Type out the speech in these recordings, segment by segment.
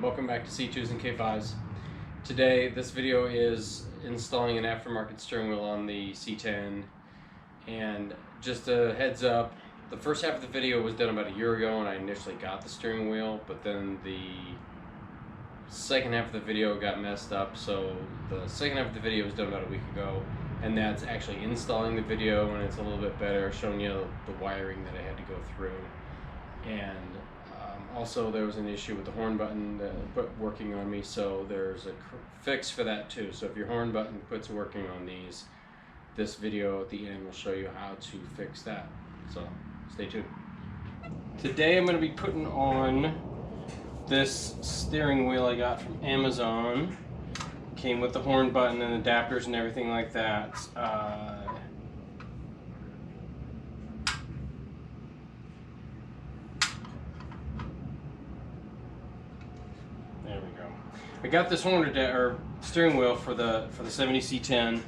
Welcome back to C2s and K5s. Today, this video is installing an aftermarket steering wheel on the C10. And just a heads up, the first half of the video was done about a year ago when I initially got the steering wheel, but then the second half of the video got messed up, so the second half of the video was done about a week ago, and that's actually installing the video, and it's a little bit better, showing you the wiring that I had to go through. And also there was an issue with the horn button working on me, so there's a fix for that too. So if your horn button quits working on these, this video at the end will show you how to fix that. So stay tuned. Today I'm going to be putting on this steering wheel I got from Amazon. Came with the horn button and adapters and everything like that. There we go. I got this steering wheel for the Chevy C10.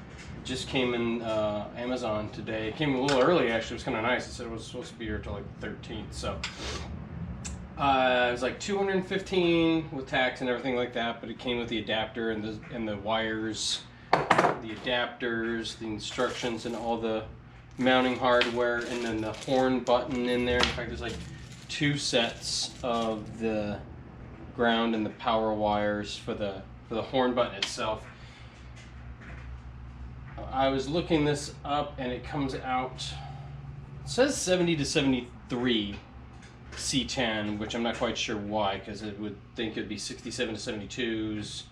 Just came in Amazon today. It came a little early actually. It was kind of nice. It said it was supposed to be here till like the 13th. So it was like $215 with tax and everything like that. But it came with the adapter and the wires, the adapters, the instructions, and all the mounting hardware, and then the horn button in there. In fact, there's like 2 sets of the ground and the power wires for the horn button itself. I was looking this up and it comes out, it says 70 to 73 C10, which I'm not quite sure why, because it would think it'd be 67 to 72s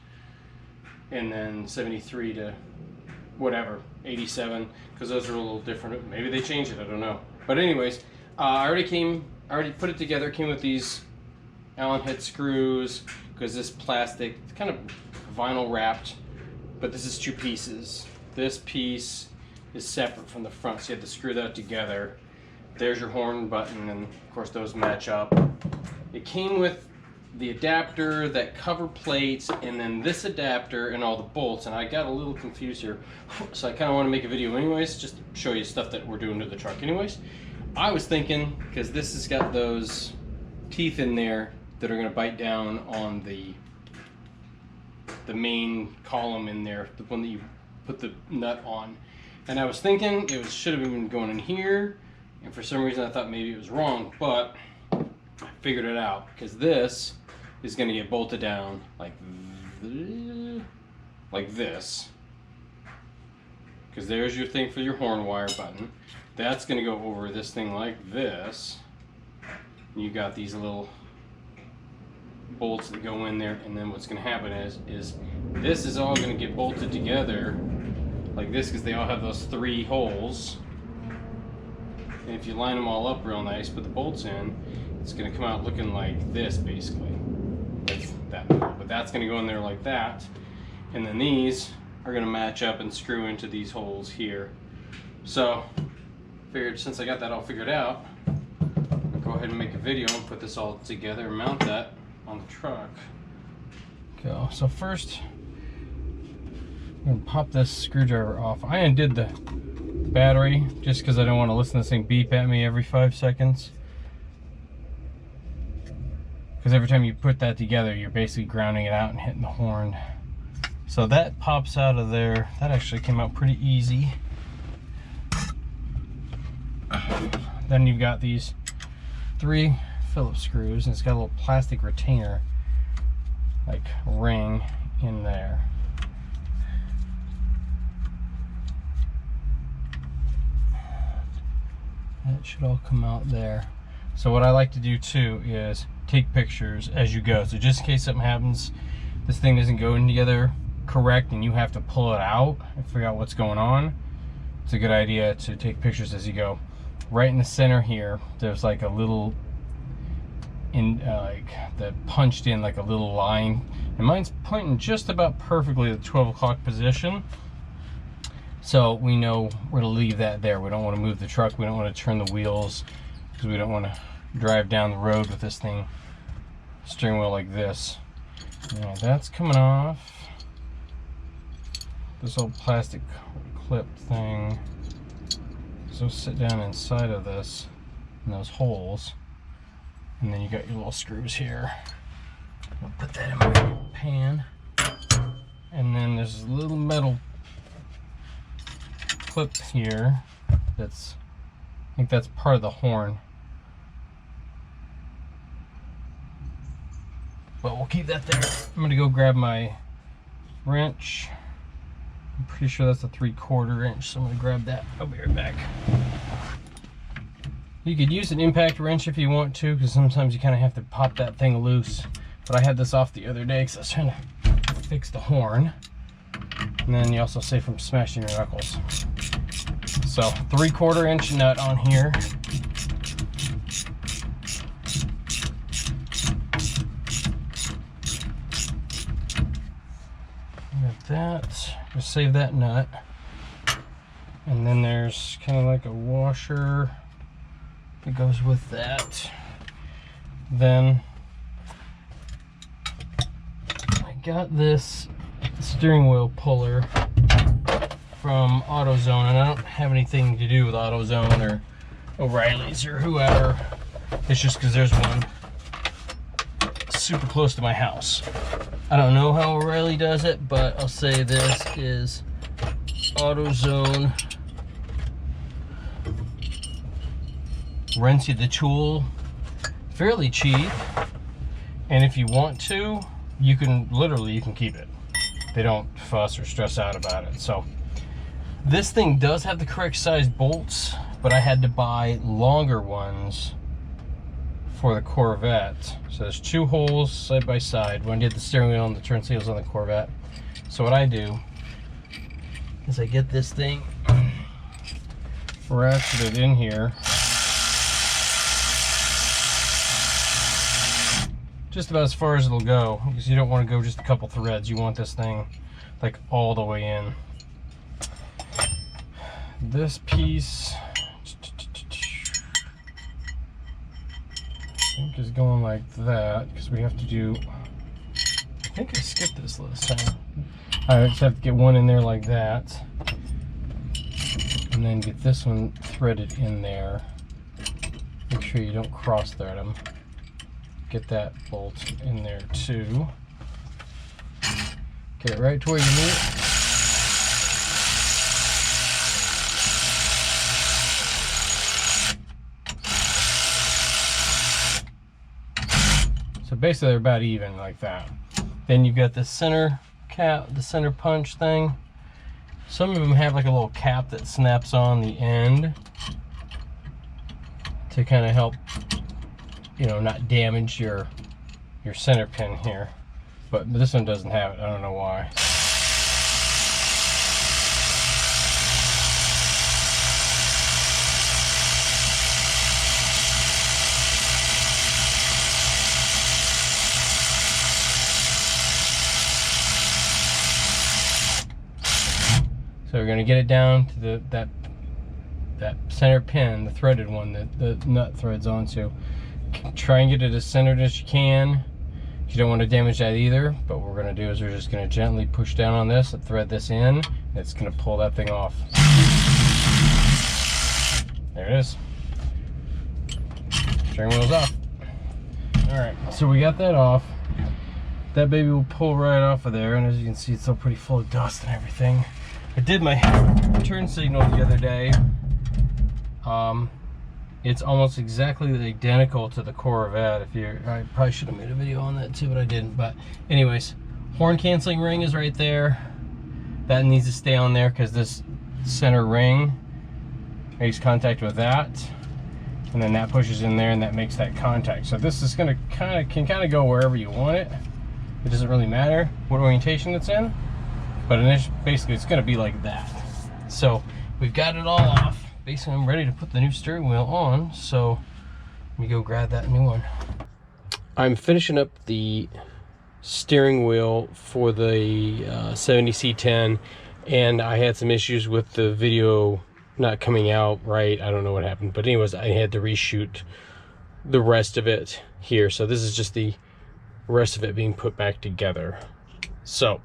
and then 73 to whatever, 87, because those are a little different. Maybe they changed it, I don't know. But anyways, I already put it together. It came with these Allen head screws, because this plastic, it's kind of vinyl wrapped, but this is 2 pieces. This piece is separate from the front, so you have to screw that together. There's your horn button, and of course those match up. It came with the adapter, that cover plate, and then this adapter and all the bolts, and I got a little confused here, so I kind of want to make a video anyways, just to show you stuff that we're doing to the truck anyways. I was thinking, because this has got those teeth in there that are going to bite down on the main column in there, the one that you put the nut on, and I was thinking it should have been going in here, and for some reason I thought maybe it was wrong, but I figured it out, because this is going to get bolted down like this, because there's your thing for your horn wire button. That's going to go over this thing like this. You got these little bolts that go in there, and then what's going to happen is this is all going to get bolted together like this, because they all have those 3 holes, and if you line them all up real nice, put the bolts in, it's going to come out looking like this basically. That's that, but that's going to go in there like that, and then these are going to match up and screw into these holes here. So figured, since I got that all figured out, I'll go ahead and make a video and put this all together and mount that on the truck. Okay, so first I'm going to pop this screwdriver off. I undid the battery just because I don't want to listen to this thing beep at me every 5 seconds. Because every time you put that together, you're basically grounding it out and hitting the horn. So that pops out of there. That actually came out pretty easy. Then you've got these 3 Phillips screws, and it's got a little plastic retainer like ring in there. That should all come out there. So what I like to do too is take pictures as you go, so just in case something happens, this thing isn't going together correct and you have to pull it out and figure out what's going on, it's a good idea to take pictures as you go. Right in the center here, there's like a little punched in like a little line, and mine's pointing just about perfectly at the 12 o'clock position, so we know we're to leave that there. We don't want to move the truck, we don't want to turn the wheels, because we don't want to drive down the road with this thing, steering wheel like this. Yeah, that's coming off. This old plastic clip thing, so sit down inside of this in those holes. And then you got your little screws here. I'll put that in clip here that's, I think that's part of the horn. But we'll keep that there. I'm gonna go grab my wrench. I'm pretty sure that's a 3/4 inch, so I'm gonna grab that. I'll be right back. You could use an impact wrench if you want to, because sometimes you kind of have to pop that thing loose. But I had this off the other day because I was trying to fix the horn. And then you also save from smashing your knuckles. So 3/4 inch nut on here. Got that. Just save that nut. And then there's kind of like a washer that goes with that. Then I got this steering wheel puller from AutoZone, and I don't have anything to do with AutoZone or O'Reilly's or whoever. It's just because there's one super close to my house. I don't know how O'Reilly does it, but I'll say this is AutoZone rents you the tool fairly cheap, and if you want to, you can keep it. They don't fuss or stress out about it. So this thing does have the correct size bolts, but I had to buy longer ones for the Corvette. So there's 2 holes side by side. One did the steering wheel and the turn seals on the Corvette. So what I do is I get this thing ratcheted in here, just about as far as it'll go, because you don't want to go just a couple threads. You want this thing like all the way in. This piece, I think, is going like that, because we have to do, I think I skipped this last time. I just have to get one in there like that, and then get this one threaded in there. Make sure you don't cross thread them. Get that bolt in there too. Get it right to where you need it. So basically they're about even like that. Then you've got the center cap, the center punch thing. Some of them have like a little cap that snaps on the end to kind of help, you know, not damage your center pin here. But this one doesn't have it. I don't know why. So we're going to get it down to that center pin, the threaded one that the nut threads onto. Try and get it as centered as you can. You don't want to damage that either, but what we're going to do is we're just going to gently push down on this and thread this in, and it's going to pull that thing off. There it is. Steering wheel's off. Alright, so we got that off. That baby will pull right off of there, and as you can see, it's still pretty full of dust and everything. I did my turn signal the other day. It's almost exactly identical to the Corvette. I probably should have made a video on that too, but I didn't. But anyways, horn canceling ring is right there. That needs to stay on there because this center ring makes contact with that, and then that pushes in there and that makes that contact. So this is gonna can kind of go wherever you want it. It doesn't really matter what orientation it's in, but basically it's gonna be like that. So we've got it all off. Basically, I'm ready to put the new steering wheel on, so let me go grab that new one. I'm finishing up the steering wheel for the 70 C10, and I had some issues with the video not coming out right. I don't know what happened, but anyways, I had to reshoot the rest of it here. So this is just the rest of it being put back together. So,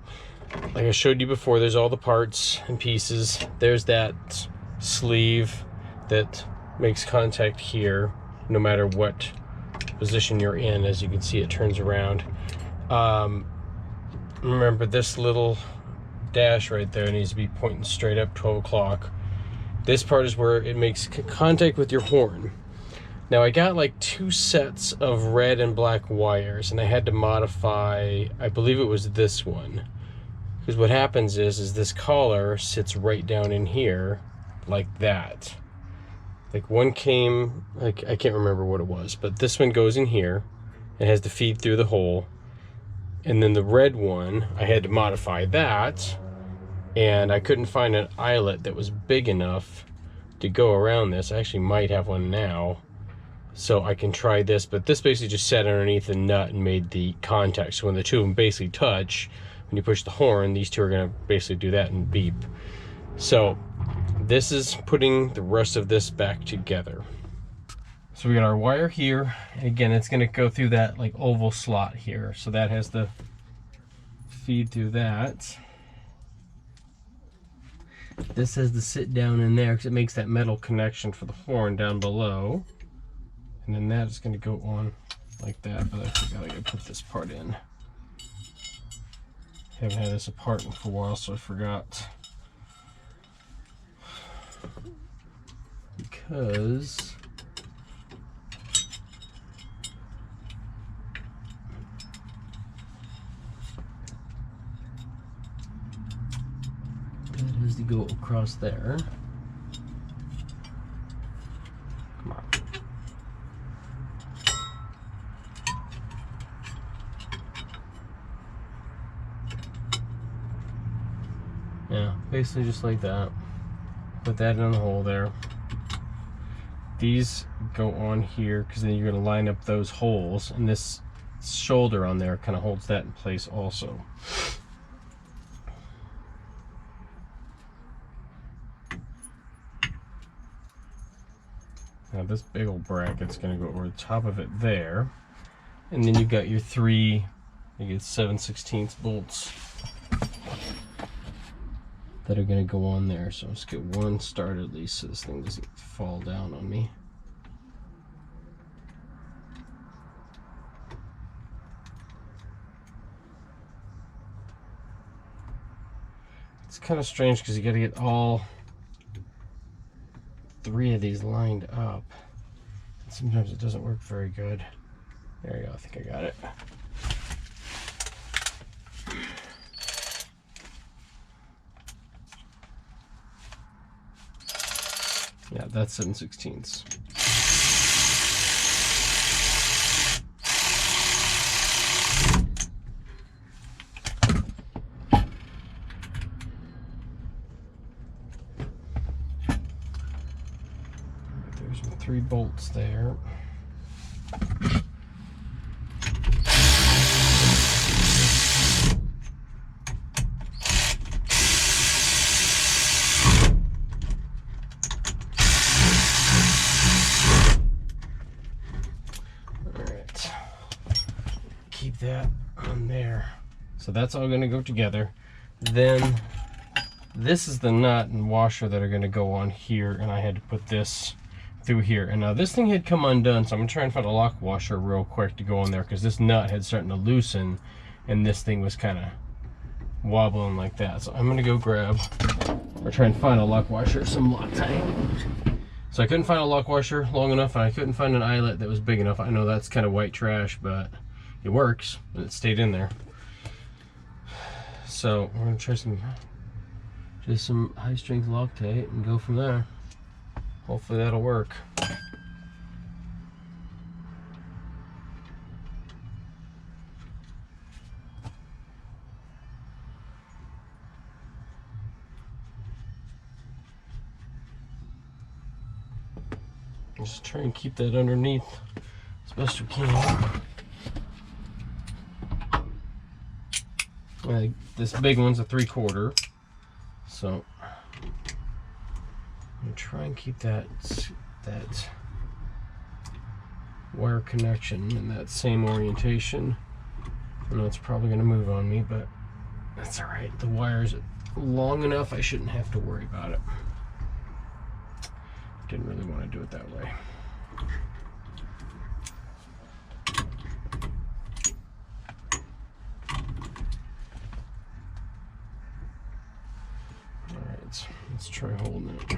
like I showed you before, there's all the parts and pieces. There's that sleeve that makes contact here no matter what position you're in. As you can see, it turns around. Remember, this little dash right there needs to be pointing straight up 12 o'clock. This part is where it makes contact with your horn. Now I got like 2 sets of red and black wires, and I had to modify, I believe it was this one. Because what happens is this collar sits right down in here like that. Like one came, like I can't remember what it was, but this one goes in here. It has to feed through the hole. And then the red one, I had to modify that, and I couldn't find an eyelet that was big enough to go around this. I actually might have one now, so I can try this, but this basically just sat underneath the nut and made the contact. So when the two of them basically touch, when you push the horn, these two are gonna basically do that and beep. So this is putting the rest of this back together. So we got our wire here, and again, it's gonna go through that like oval slot here. So that has to feed through that. This has to sit down in there because it makes that metal connection for the horn down below. And then that is gonna go on like that, but I forgot I gotta put this part in. Haven't had this apart for a while, so I forgot. Because that has to go across there. Come on. Yeah, basically just like that. Put that in the hole there. These go on here because then you're going to line up those holes, and this shoulder on there kind of holds that in place also. Now this big old bracket's going to go over the top of it there, and then you've got your 3, I think it's 7/16 bolts that are going to go on there. So let's get one started at least so this thing doesn't fall down on me. It's kind of strange because you got to get all 3 of these lined up. And sometimes it doesn't work very good. There you go, I think I got it. Yeah, that's 7/16. There's my 3 bolts there. Keep that on there. So that's all going to go together. Then this is the nut and washer that are going to go on here, and I had to put this through here. And now this thing had come undone, so I'm going to try and find a lock washer real quick to go on there, because this nut had starting to loosen and this thing was kind of wobbling like that. So I'm going to go grab or try and find a lock washer, some Loctite. So I couldn't find a lock washer long enough, and I couldn't find an eyelet that was big enough. I know that's kind of white trash, but it works, and it stayed in there. So we're gonna try some high strength Loctite and go from there. Hopefully that'll work. Just try and keep that underneath as best we can. This big one's a 3/4, so I'm gonna try and keep that wire connection in that same orientation. I know it's probably gonna move on me, but that's all right. The wire's long enough, I shouldn't have to worry about it. Didn't really want to do it that way. Let's try holding it.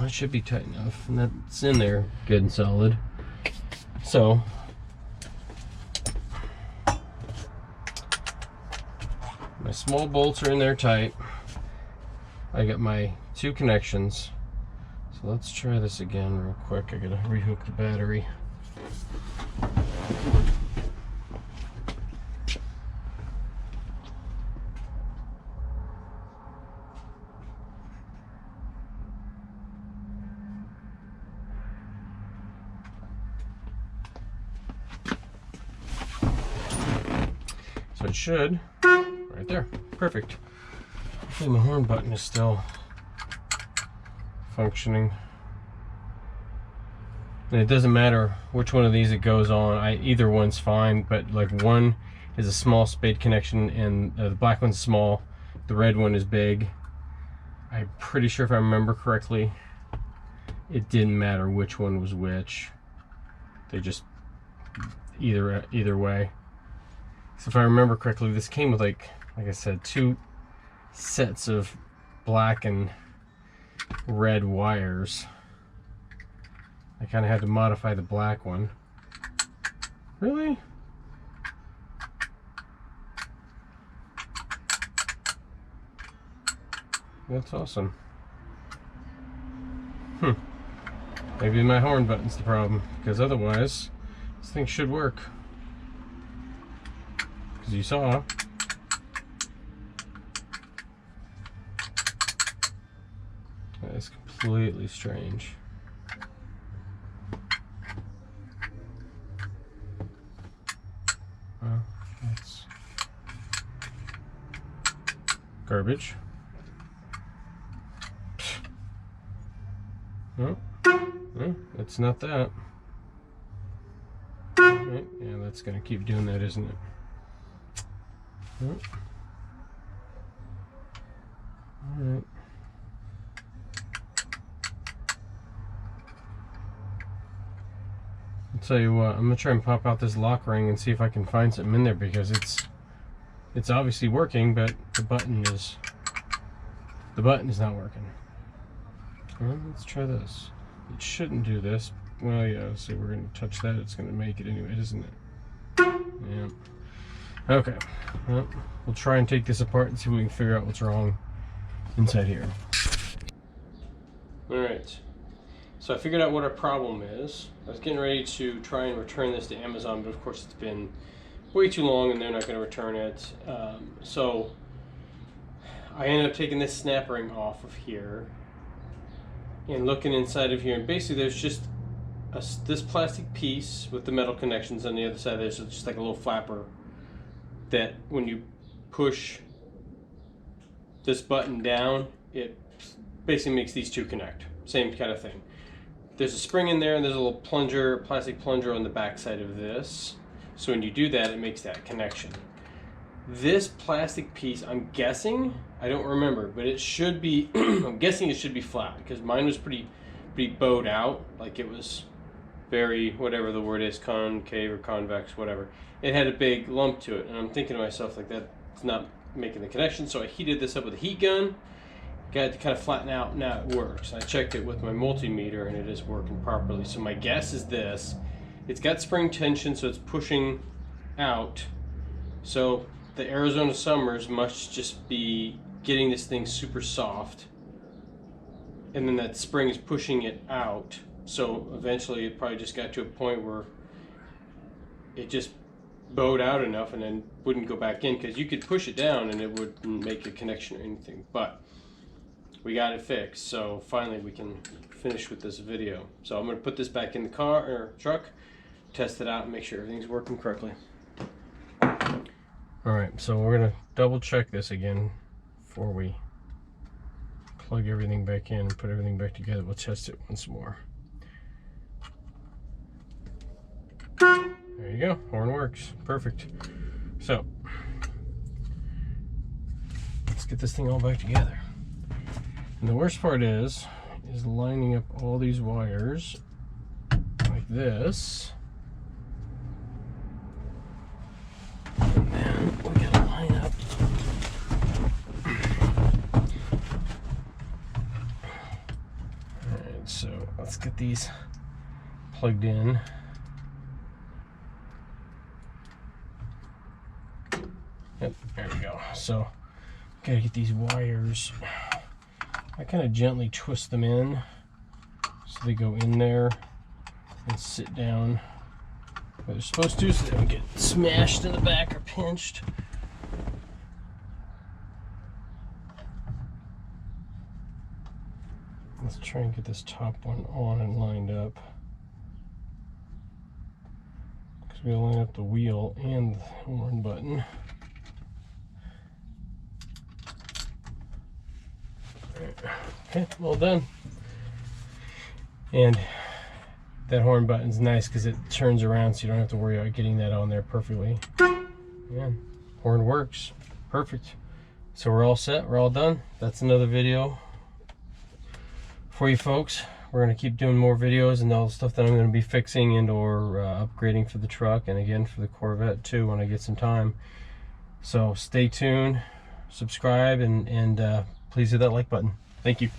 it should be tight enough, and that's in there good and solid. So my small bolts are in there tight. I got my 2 connections. So let's try this again real quick. I gotta rehook the battery. So it should, right there, perfect. Hopefully my horn button is still functioning. And it doesn't matter which one of these it goes on. Either one's fine, but like one is a small spade connection and the black one's small, the red one is big. I'm pretty sure if I remember correctly, it didn't matter which one was which. They just, either way. So if I remember correctly, this came with like I said, 2 sets of black and red wires. I kind of had to modify the black one. Really? That's awesome. Maybe my horn button's the problem, because otherwise this thing should work. Because you saw, that is completely strange. Well, that's garbage. No, it's not that. Right, yeah, that's gonna keep doing that, isn't it? Alright. I'll tell you what, I'm gonna try and pop out this lock ring and see if I can find something in there, because it's obviously working, but the button is not working. Well, let's try this. It shouldn't do this. Well, yeah, so we're gonna touch that, it's gonna make it anyway, isn't it? Yeah. Okay, well, we'll try and take this apart and see if we can figure out what's wrong inside here. Alright, so I figured out what our problem is. I was getting ready to try and return this to Amazon, but of course it's been way too long and they're not going to return it. So I ended up taking this snap ring off of here and looking inside of here, and basically there's just this plastic piece with the metal connections on the other side. There's just like a little flapper that when you push this button down, it basically makes these two connect. Same kind of thing. There's a spring in there and there's a little plunger, plastic plunger on the back side of this. So when you do that, it makes that connection. This plastic piece, I'm guessing, I don't remember, but it should be, I'm guessing it should be flat, because mine was pretty bowed out, like it was very, whatever the word is, concave or convex, whatever. It had a big lump to it, and I'm thinking to myself, like, that's not making the connection. So I heated this up with a heat gun, got it to kind of flatten out. Now it works. I checked it with my multimeter and it is working properly. So my guess is this: it's got spring tension, so it's pushing out. So the Arizona summers must just be getting this thing super soft, and then that spring is pushing it out. So eventually it probably just got to a point where it just bowed out enough and then wouldn't go back in, because you could push it down and it wouldn't make a connection or anything. But we got it fixed, so finally we can finish with this video. So I'm going to put this back in the car or truck, test it out, and make sure everything's working correctly. Alright, so we're going to double check this again before we plug everything back in and put everything back together. We'll test it once more. There you go, horn works, perfect. So let's get this thing all back together. And the worst part is lining up all these wires like this. And then we gotta line up let's get these plugged in. Yep, there we go. So, gotta get these wires. I kind of gently twist them in so they go in there and sit down where they're supposed to, so they don't get smashed in the back or pinched. Let's try and get this top one on and lined up, because we'll line up the wheel and the horn button. Okay, well done. And that horn button's nice because it turns around, so you don't have to worry about getting that on there perfectly. Yeah, horn works perfect. So we're all set, we're all done. That's another video for you folks. We're going to keep doing more videos and all the stuff that I'm going to be fixing and or upgrading for the truck, and again for the Corvette too when I get some time. So stay tuned, subscribe, and please hit that like button. Thank you.